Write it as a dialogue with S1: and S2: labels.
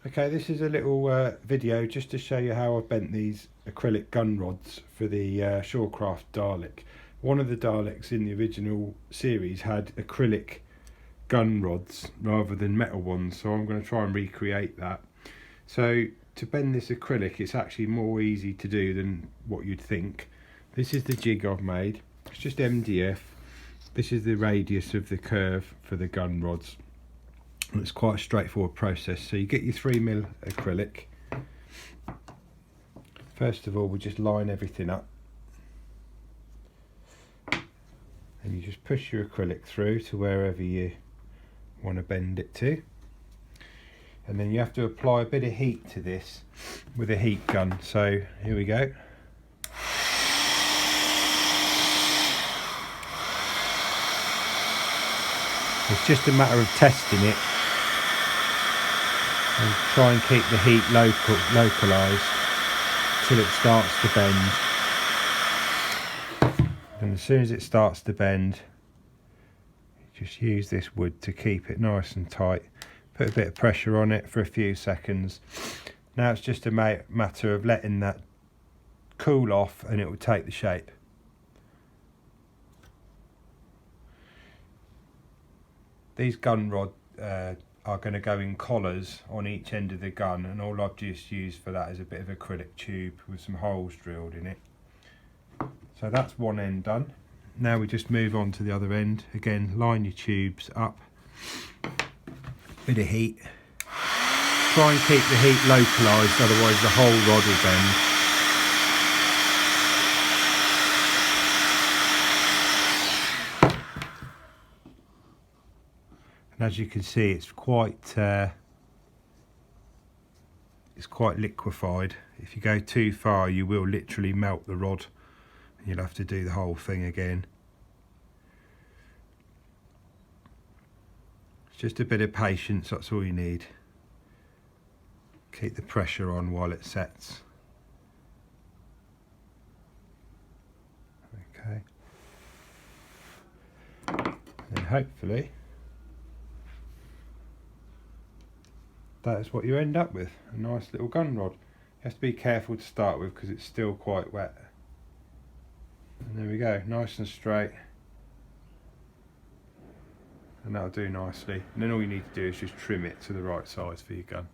S1: Okay, this is a little video just to show you how I've bent these acrylic gun rods for the Mk1 Dalek. One of the Daleks in the original series had acrylic gun rods rather than metal ones, so I'm going to try and recreate that. So to bend this acrylic, it's actually more easy to do than what you'd think. This is the jig I've made. It's just MDF. This is the radius of the curve for the gun rods. And it's quite a straightforward process. So you get your 3mm acrylic. First of all, we just line everything up. And you just push your acrylic through to wherever you want to bend it to. And then you have to apply a bit of heat to this with a heat gun. So here we go. It's just a matter of testing it and try and keep the heat localised till it starts to bend. And as soon as it starts to bend, just use this wood to keep it nice and tight. Put a bit of pressure on it for a few seconds. Now it's just a matter of letting that cool off and it will take the shape. These gun rods are going to go in collars on each end of the gun, and all I've just used for that is a bit of acrylic tube with some holes drilled in it. So that's one end done. Now we just move on to the other end. Again, line your tubes up, bit of heat. Try and keep the heat localised, otherwise the whole rod will bend. And as you can see, it's quite liquefied. If you go too far, you will literally melt the rod, and you'll have to do the whole thing again. It's just a bit of patience, that's all you need. Keep the pressure on while it sets. Okay. And hopefully that is what you end up with, a nice little gun rod. You have to be careful to start with because it's still quite wet. And there we go, nice and straight. And that'll do nicely. And then all you need to do is just trim it to the right size for your gun.